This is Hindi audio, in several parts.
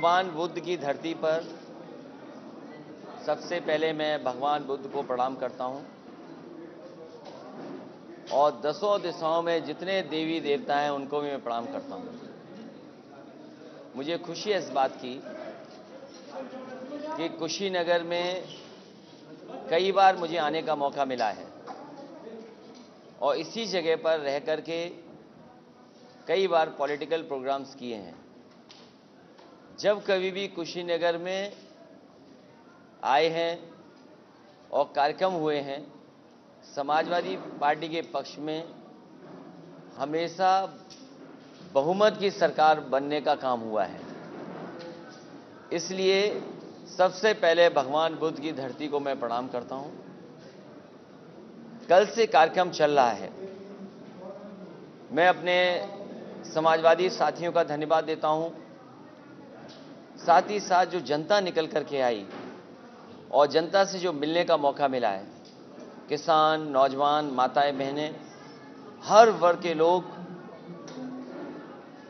भगवान बुद्ध की धरती पर सबसे पहले मैं भगवान बुद्ध को प्रणाम करता हूं और दसों दिशाओं में जितने देवी देवता हैं उनको भी मैं प्रणाम करता हूं। मुझे खुशी है इस बात की कि कुशीनगर में कई बार मुझे आने का मौका मिला है और इसी जगह पर रह करके कई बार पॉलिटिकल प्रोग्राम्स किए हैं। जब कभी भी कुशीनगर में आए हैं और कार्यक्रम हुए हैं, समाजवादी पार्टी के पक्ष में हमेशा बहुमत की सरकार बनने का काम हुआ है। इसलिए सबसे पहले भगवान बुद्ध की धरती को मैं प्रणाम करता हूं। कल से कार्यक्रम चल रहा है। मैं अपने समाजवादी साथियों का धन्यवाद देता हूं, साथ ही साथ जो जनता निकल करके आई और जनता से जो मिलने का मौका मिला है, किसान, नौजवान, माताएं, बहनें, हर वर्ग के लोग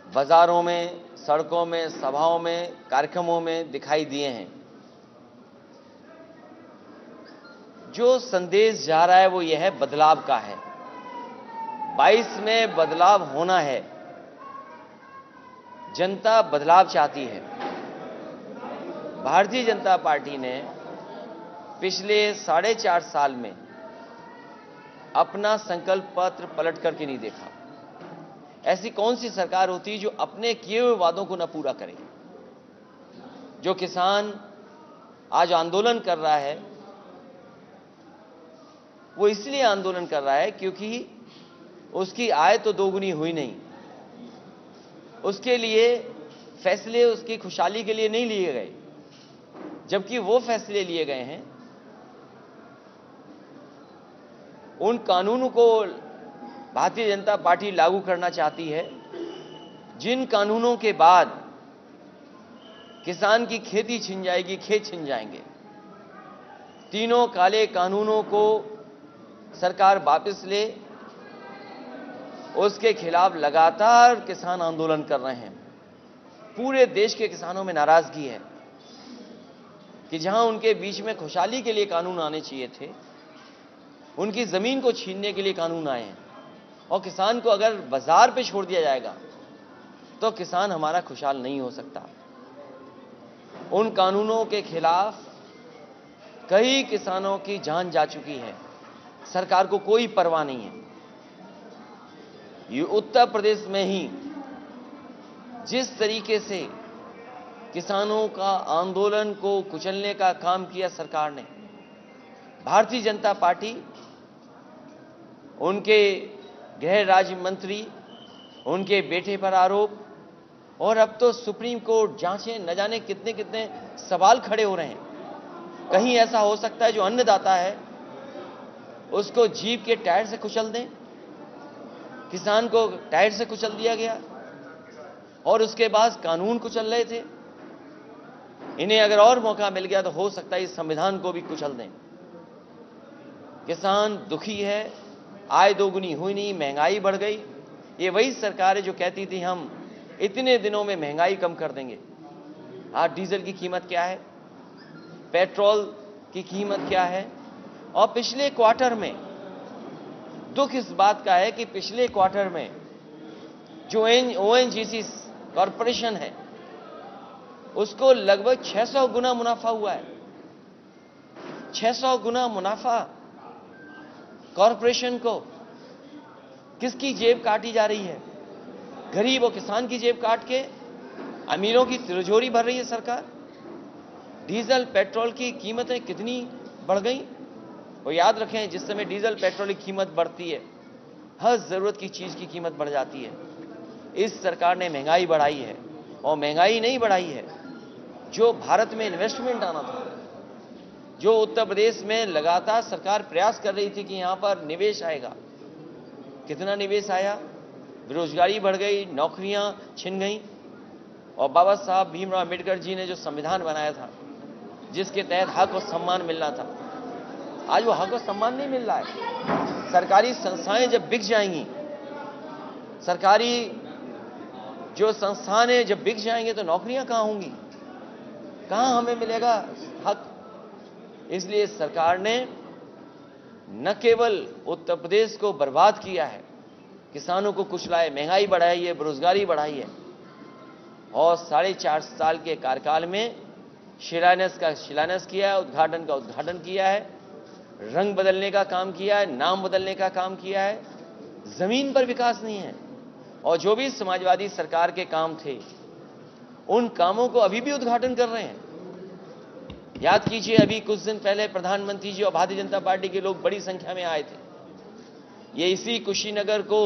बाजारों में, सड़कों में, सभाओं में, कार्यक्रमों में दिखाई दिए हैं। जो संदेश जा रहा है वो यह है, बदलाव का है। 22 में बदलाव होना है। जनता बदलाव चाहती है। भारतीय जनता पार्टी ने पिछले 4.5 साल में अपना संकल्प पत्र पलट करके नहीं देखा। ऐसी कौन सी सरकार होती जो अपने किए हुए वादों को न पूरा करे। जो किसान आज आंदोलन कर रहा है वो इसलिए आंदोलन कर रहा है क्योंकि उसकी आय तो दोगुनी हुई नहीं। उसके लिए फैसले उसकी खुशहाली के लिए नहीं लिए गए, जबकि वो फैसले लिए गए हैं उन कानूनों को भारतीय जनता पार्टी लागू करना चाहती है जिन कानूनों के बाद किसान की खेती छिन जाएगी, खेत छिन जाएंगे। तीनों काले कानूनों को सरकार वापस ले, उसके खिलाफ लगातार किसान आंदोलन कर रहे हैं। पूरे देश के किसानों में नाराजगी है कि जहां उनके बीच में खुशहाली के लिए कानून आने चाहिए थे, उनकी जमीन को छीनने के लिए कानून आए हैं। और किसान को अगर बाजार पे छोड़ दिया जाएगा तो किसान हमारा खुशहाल नहीं हो सकता। उन कानूनों के खिलाफ कई किसानों की जान जा चुकी है। सरकार को कोई परवाह नहीं है। ये उत्तर प्रदेश में ही जिस तरीके से किसानों का आंदोलन को कुचलने का काम किया सरकार ने, भारतीय जनता पार्टी, उनके गृह राज्य मंत्री, उनके बेटे पर आरोप, और अब तो सुप्रीम कोर्ट जांचें, न जाने कितने कितने सवाल खड़े हो रहे हैं। कहीं ऐसा हो सकता है जो अन्नदाता है उसको जीप के टायर से कुचल दें। किसान को टायर से कुचल दिया गया और उसके बाद कानून कुचल रहे थे। इन्हें अगर और मौका मिल गया तो हो सकता है इस संविधान को भी कुचल दें। किसान दुखी है, आय दोगुनी हुई नहीं, महंगाई बढ़ गई। ये वही सरकार है जो कहती थी हम इतने दिनों में महंगाई कम कर देंगे। आज डीजल की कीमत क्या है, पेट्रोल की कीमत क्या है। और पिछले क्वार्टर में दुख इस बात का है कि पिछले क्वार्टर में जो ओएनजीसी कॉरपोरेशन है उसको लगभग 600 गुना मुनाफा हुआ है। 600 गुना मुनाफा कॉरपोरेशन को। किसकी जेब काटी जा रही है? गरीब और किसान की जेब काट के अमीरों की तिजोरी भर रही है सरकार। डीजल पेट्रोल की कीमतें कितनी बढ़ गई। वो याद रखें, जिस समय डीजल पेट्रोल की कीमत बढ़ती है, हर जरूरत की चीज की कीमत बढ़ जाती है। इस सरकार ने महंगाई बढ़ाई है। और महंगाई नहीं बढ़ाई है, जो भारत में इन्वेस्टमेंट आना था, जो उत्तर प्रदेश में लगातार सरकार प्रयास कर रही थी कि यहां पर निवेश आएगा। कितना निवेश आया? बेरोजगारी बढ़ गई, नौकरियां छिन गई। और बाबा साहब भीमराव अम्बेडकर जी ने जो संविधान बनाया था, जिसके तहत हक और सम्मान मिलना था, आज वो हक और सम्मान नहीं मिल रहा है। सरकारी संस्थाएं जब बिक जाएंगी, सरकारी जो संस्थान है जब बिक जाएंगे तो नौकरियां कहां होंगी? कहां हमें मिलेगा हक? इसलिए सरकार ने न केवल उत्तर प्रदेश को बर्बाद किया है, किसानों को कुचला है, महंगाई बढ़ाई है, बेरोजगारी बढ़ाई है, और 4.5 साल के कार्यकाल में शिलान्यास का शिलान्यास किया है, उद्घाटन का उद्घाटन किया है, रंग बदलने का काम किया है, नाम बदलने का काम किया है। जमीन पर विकास नहीं है। और जो भी समाजवादी सरकार के काम थे, उन कामों को अभी भी उद्घाटन कर रहे हैं। याद कीजिए, अभी कुछ दिन पहले प्रधानमंत्री जी और भारतीय जनता पार्टी के लोग बड़ी संख्या में आए थे। ये इसी कुशीनगर को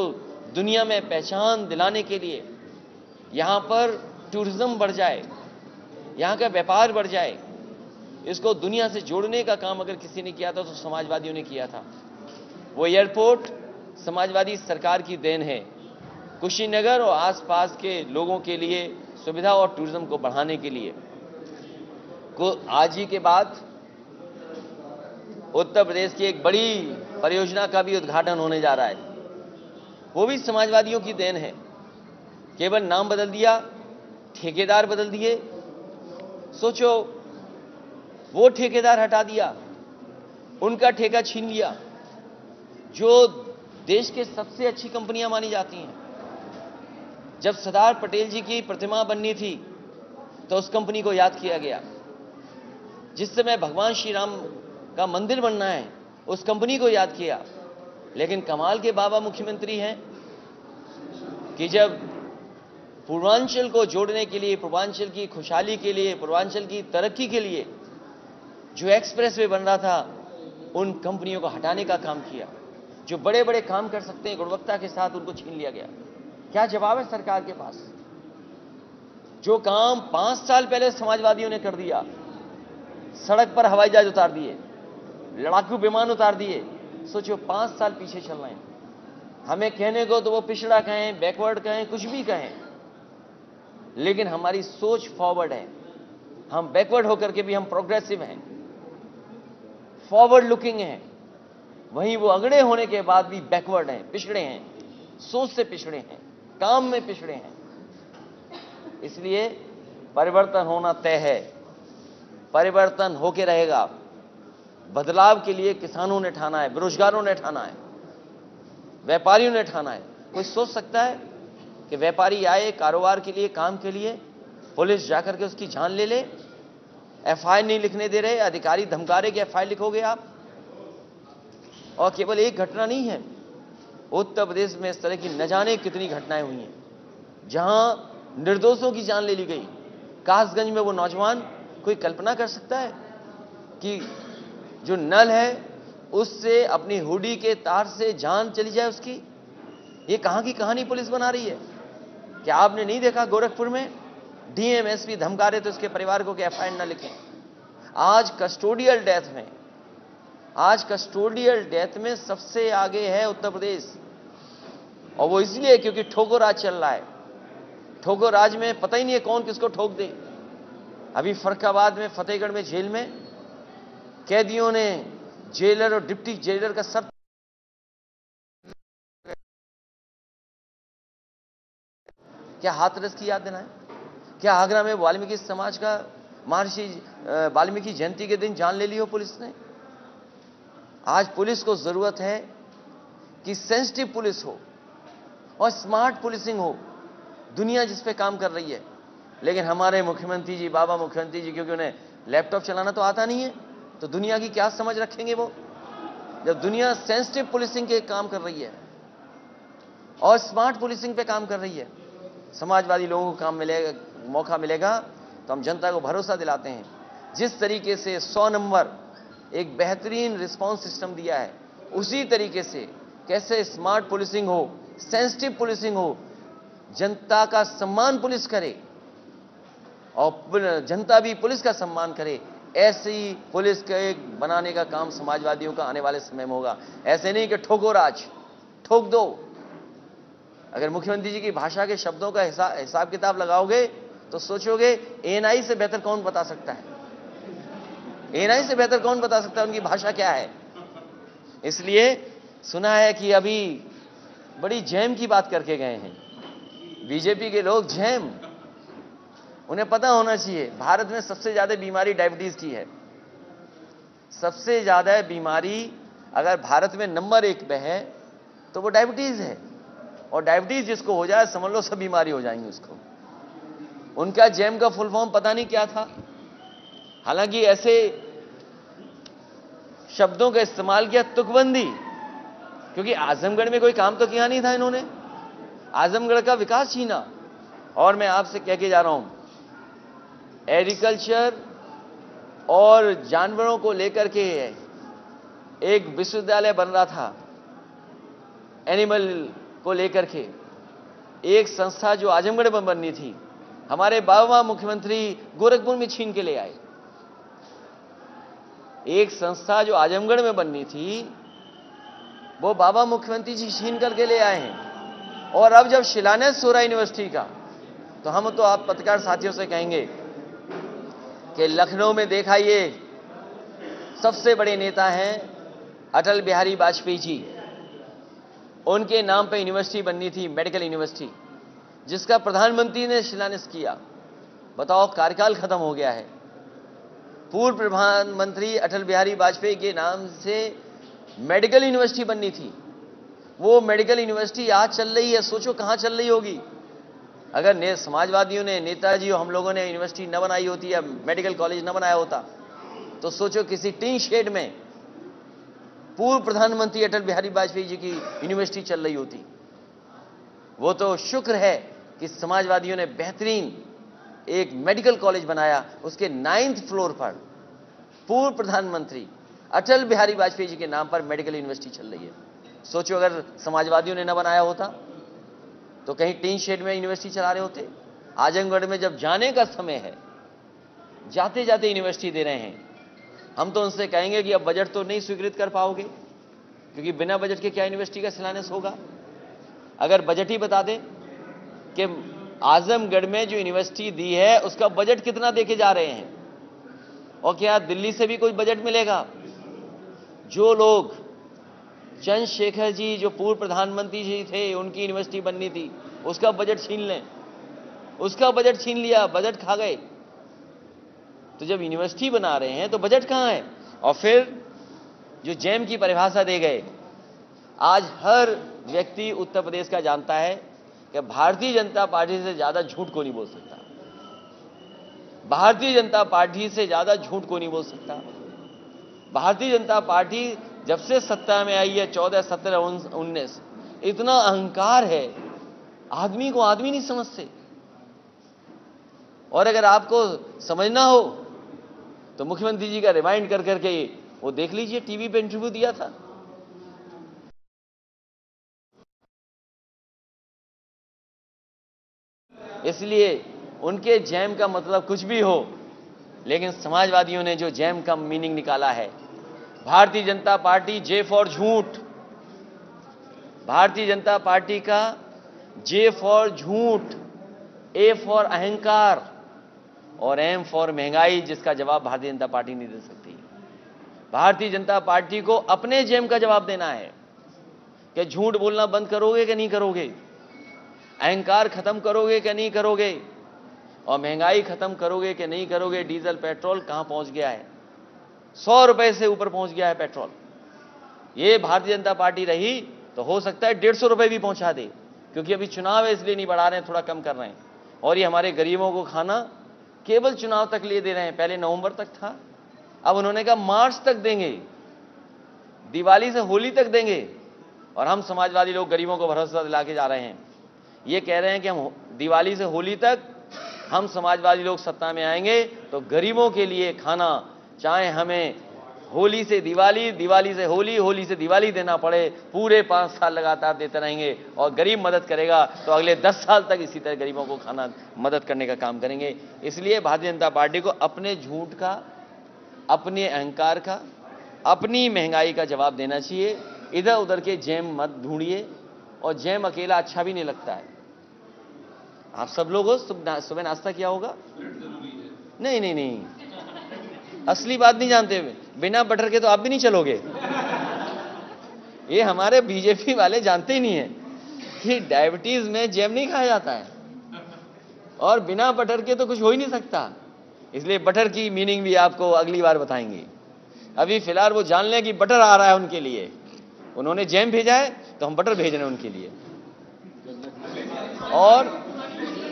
दुनिया में पहचान दिलाने के लिए, यहां पर टूरिज्म बढ़ जाए, यहां का व्यापार बढ़ जाए, इसको दुनिया से जोड़ने का काम अगर किसी ने किया था तो समाजवादियों ने किया था। वो एयरपोर्ट समाजवादी सरकार की देन है। कुशीनगर और आसपास के लोगों के लिए सुविधा और टूरिज्म को बढ़ाने के लिए आज ही के बाद उत्तर प्रदेश की एक बड़ी परियोजना का भी उद्घाटन होने जा रहा है। वो भी समाजवादियों की देन है। केवल नाम बदल दिया, ठेकेदार बदल दिए। सोचो, वो ठेकेदार हटा दिया, उनका ठेका छीन लिया, जो देश के सबसे अच्छी कंपनियां मानी जाती हैं। जब सरदार पटेल जी की प्रतिमा बननी थी तो उस कंपनी को याद किया गया। जिस समय भगवान श्री राम का मंदिर बनना है, उस कंपनी को याद किया। लेकिन कमाल के बाबा मुख्यमंत्री हैं कि जब पूर्वांचल को जोड़ने के लिए, पूर्वांचल की खुशहाली के लिए, पूर्वांचल की तरक्की के लिए जो एक्सप्रेसवे बन रहा था, उन कंपनियों को हटाने का काम किया। जो बड़े बड़े काम कर सकते हैं गुणवत्ता के साथ, उनको छीन लिया गया। क्या जवाब है सरकार के पास? जो काम 5 साल पहले समाजवादियों ने कर दिया, सड़क पर हवाई जहाज उतार दिए, लड़ाकू विमान उतार दिए, सोचो 5 साल पीछे चल रहे हैं। हमें कहने को तो वो पिछड़ा कहें, बैकवर्ड कहें, कुछ भी कहें, लेकिन हमारी सोच फॉरवर्ड है। हम बैकवर्ड होकर के भी हम प्रोग्रेसिव हैं, फॉरवर्ड लुकिंग हैं। वहीं वो अगड़े होने के बाद भी बैकवर्ड हैं, पिछड़े हैं, सोच से पिछड़े हैं, काम में पिछड़े हैं। इसलिए परिवर्तन होना तय है, परिवर्तन होके रहेगा। बदलाव के लिए किसानों ने ठाना है, बेरोजगारों ने ठाना है, व्यापारियों ने ठाना है। कोई सोच सकता है कि व्यापारी आए कारोबार के लिए, काम के लिए, पुलिस जाकर के उसकी जान ले ले? एफआईआर नहीं लिखने दे रहे, अधिकारी धमका रहे कि एफआईआर लिखोगे आप। और केवल एक घटना नहीं है, उत्तर प्रदेश में इस तरह की न जाने कितनी घटनाएं हुई हैं जहां निर्दोषों की जान ले ली गई। कासगंज में वो नौजवान, कोई कल्पना कर सकता है कि जो नल है उससे अपनी हुडी के तार से जान चली जाए उसकी? ये कहां की कहानी पुलिस बना रही है? क्या आपने नहीं देखा गोरखपुर में डीएम एसपी धमका रहे थे उसके परिवार को कि एफआईआर न लिखें? आज कस्टोडियल डेथ में सबसे आगे है उत्तर प्रदेश। और वो इसलिए क्योंकि ठोको राज चल रहा है। ठोको राज में पता ही नहीं है कौन किसको ठोक दे। अभी फर्रुखाबाद में, फतेहगढ़ में जेल में कैदियों ने जेलर और डिप्टी जेलर का सर, क्या हाथरस की याद दिलाएं? क्या आगरा में वाल्मीकि समाज का महर्षि वाल्मीकि जयंती के दिन जान ले ली हो पुलिस ने? आज पुलिस को जरूरत है कि सेंसिटिव पुलिस हो और स्मार्ट पुलिसिंग हो। दुनिया जिस पे काम कर रही है, लेकिन हमारे मुख्यमंत्री जी, बाबा मुख्यमंत्री जी, क्योंकि उन्हें लैपटॉप चलाना तो आता नहीं है, तो दुनिया की क्या समझ रखेंगे वो? जब दुनिया सेंसिटिव पुलिसिंग के काम कर रही है और स्मार्ट पुलिसिंग पे काम कर रही है, समाजवादी लोगों को काम मिलेगा, मौका मिलेगा, तो हम जनता को भरोसा दिलाते हैं। जिस तरीके से 100 नंबर एक बेहतरीन रिस्पांस सिस्टम दिया है, उसी तरीके से कैसे स्मार्ट पुलिसिंग हो, सेंसिटिव पुलिसिंग हो, जनता का सम्मान पुलिस करे और जनता भी पुलिस का सम्मान करे, ऐसी पुलिस के बनाने का काम समाजवादियों का आने वाले समय में होगा। ऐसे नहीं कि ठोको राज, ठोक दो। अगर मुख्यमंत्री जी की भाषा के शब्दों का हिसाब किताब लगाओगे तो सोचोगे एएनआई से बेहतर कौन बता सकता है? एएनआई से बेहतर कौन बता सकता है उनकी भाषा क्या है? इसलिए सुना है कि अभी बड़ी जैम की बात करके गए हैं बीजेपी के लोग। जैम उन्हें पता होना चाहिए भारत में सबसे ज्यादा बीमारी डायबिटीज की है। सबसे ज्यादा बीमारी अगर भारत में नंबर 1 पे है तो वो डायबिटीज है। और डायबिटीज जिसको हो जाए समझ लो सब बीमारी हो जाएंगी उसको। उनका जैम का फुल फॉर्म पता नहीं क्या था। हालांकि ऐसे शब्दों का इस्तेमाल किया, तुकबंदी, क्योंकि आजमगढ़ में कोई काम तो किया नहीं था इन्होंने, आजमगढ़ का विकास छीना। और मैं आपसे कह के जा रहा हूं, एग्रीकल्चर और जानवरों को लेकर के एक विश्वविद्यालय बन रहा था, एनिमल को लेकर के एक संस्था जो आजमगढ़ में बननी थी, हमारे बाबा मुख्यमंत्री गोरखपुर में छीन के ले आए। एक संस्था जो आजमगढ़ में बननी थी वो बाबा मुख्यमंत्री जी छीन करके ले आए हैं। और अब जब शिलान्यास हो रहा है यूनिवर्सिटी का, तो हम तो आप पत्रकार साथियों से कहेंगे कि लखनऊ में देखा, ये सबसे बड़े नेता हैं अटल बिहारी वाजपेयी जी, उनके नाम पे यूनिवर्सिटी बननी थी, मेडिकल यूनिवर्सिटी, जिसका प्रधानमंत्री ने शिलान्यास किया। बताओ, कार्यकाल खत्म हो गया है। पूर्व प्रधानमंत्री अटल बिहारी वाजपेयी के नाम से मेडिकल यूनिवर्सिटी बननी थी। वो मेडिकल यूनिवर्सिटी आज चल रही है, सोचो कहां चल रही होगी। अगर समाजवादियों ने, नेताजी और हम लोगों ने यूनिवर्सिटी न बनाई होती या मेडिकल कॉलेज न बनाया होता, तो सोचो किसी टीन शेड में पूर्व प्रधानमंत्री अटल बिहारी वाजपेयी जी की यूनिवर्सिटी चल रही होती। वो तो शुक्र है कि समाजवादियों ने बेहतरीन एक मेडिकल कॉलेज बनाया, उसके 9th फ्लोर पर पूर्व प्रधानमंत्री अटल बिहारी वाजपेयी जी के नाम पर मेडिकल यूनिवर्सिटी चल रही है। सोचो अगर समाजवादियों ने न बनाया होता तो कहीं टीन शेड में यूनिवर्सिटी चला रहे होते। आजमगढ़ में जब जाने का समय है, जाते जाते यूनिवर्सिटी दे रहे हैं, हम तो उनसे कहेंगे कि अब बजट तो नहीं स्वीकृत कर पाओगे, क्योंकि बिना बजट के क्या यूनिवर्सिटी का शिलान्यास होगा। अगर बजट ही बता दें कि आजमगढ़ में जो यूनिवर्सिटी दी है उसका बजट कितना देके जा रहे हैं, और क्या दिल्ली से भी कोई बजट मिलेगा। जो लोग, चंद्रशेखर जी जो पूर्व प्रधानमंत्री जी थे, उनकी यूनिवर्सिटी बननी थी, उसका बजट छीन लें, उसका बजट छीन लिया, बजट खा गए। तो जब यूनिवर्सिटी बना रहे हैं तो बजट कहां है। और फिर जो जैम की परिभाषा दे गए, आज हर व्यक्ति उत्तर प्रदेश का जानता है कि भारतीय जनता पार्टी से ज्यादा झूठ को नहीं बोल सकता। भारतीय जनता पार्टी से ज्यादा झूठ को नहीं बोल सकता। भारतीय जनता पार्टी जब से सत्ता में आई है, 14, 17, 19, इतना अहंकार है, आदमी को आदमी नहीं समझते। और अगर आपको समझना हो तो मुख्यमंत्री जी का रिमाइंड कर करके वो देख लीजिए, टीवी पे इंटरव्यू दिया था। इसलिए उनके जैम का मतलब कुछ भी हो, लेकिन समाजवादियों ने जो जैम का मीनिंग निकाला है, Bharatiya Janata party J for झूठ, भारतीय जनता पार्टी का जे फॉर झूठ, ए फॉर अहंकार और एम फॉर महंगाई, जिसका जवाब भारतीय जनता पार्टी नहीं दे सकती। भारतीय जनता पार्टी को अपने जेम का जवाब देना है कि झूठ बोलना बंद करोगे कि नहीं करोगे, अहंकार खत्म करोगे कि नहीं करोगे, और महंगाई खत्म करोगे कि नहीं करोगे। डीजल पेट्रोल कहां पहुंच गया है, 100 रुपए से ऊपर पहुंच गया है पेट्रोल। ये भारतीय जनता पार्टी रही तो हो सकता है 150 रुपए भी पहुंचा दे, क्योंकि अभी चुनाव है इसलिए नहीं बढ़ा रहे हैं, थोड़ा कम कर रहे हैं। और ये हमारे गरीबों को खाना केवल चुनाव तक लिए दे रहे हैं। पहले नवंबर तक था, अब उन्होंने कहा मार्च तक देंगे, दिवाली से होली तक देंगे। और हम समाजवादी लोग गरीबों को भरोसा दिला के जा रहे हैं, ये कह रहे हैं कि हम दिवाली से होली तक हम समाजवादी लोग सत्ता में आएंगे तो गरीबों के लिए खाना, चाहे हमें होली से दिवाली, दिवाली से होली, होली से दिवाली देना पड़े, पूरे 5 साल लगातार देते रहेंगे। और गरीब मदद करेगा तो अगले 10 साल तक इसी तरह गरीबों को खाना मदद करने का काम करेंगे। इसलिए भारतीय जनता पार्टी को अपने झूठ का, अपने अहंकार का, अपनी महंगाई का जवाब देना चाहिए। इधर उधर के जैम मत ढूंढिए, और जैम अकेला अच्छा भी नहीं लगता है। आप सब लोगों सुबह नाश्ता किया होगा? नहीं नहीं नहीं, असली बात नहीं जानते। बिना बटर के तो आप भी नहीं चलोगे। ये हमारे बीजेपी वाले जानते ही नहीं है कि डायबिटीज में जैम नहीं खाया जाता है। और बिना बटर के तो कुछ हो ही नहीं सकता। इसलिए बटर की मीनिंग भी आपको अगली बार बताएंगे। अभी फिलहाल वो जान लें कि बटर आ रहा है उनके लिए। उन्होंने जैम भेजा है तो हम बटर भेज रहे हैं उनके लिए। और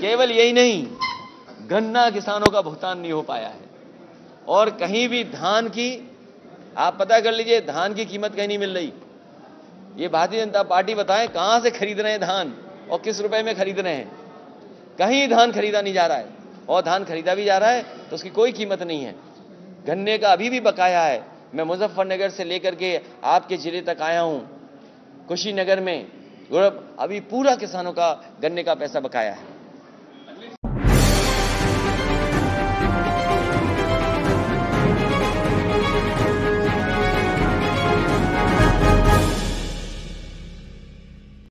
केवल यही नहीं, गन्ना किसानों का भुगतान नहीं हो पाया है। और कहीं भी धान की, आप पता कर लीजिए, धान की कीमत कहीं नहीं मिल रही। ये भारतीय जनता पार्टी बताए कहां से खरीद रहे हैं धान और किस रुपए में खरीद रहे हैं। कहीं धान खरीदा नहीं जा रहा है, और धान खरीदा भी जा रहा है तो उसकी कोई कीमत नहीं है। गन्ने का अभी भी बकाया है। मैं मुजफ्फरनगर से लेकर के आपके जिले तक आया हूं, कुशीनगर में अभी पूरा किसानों का गन्ने का पैसा बकाया है।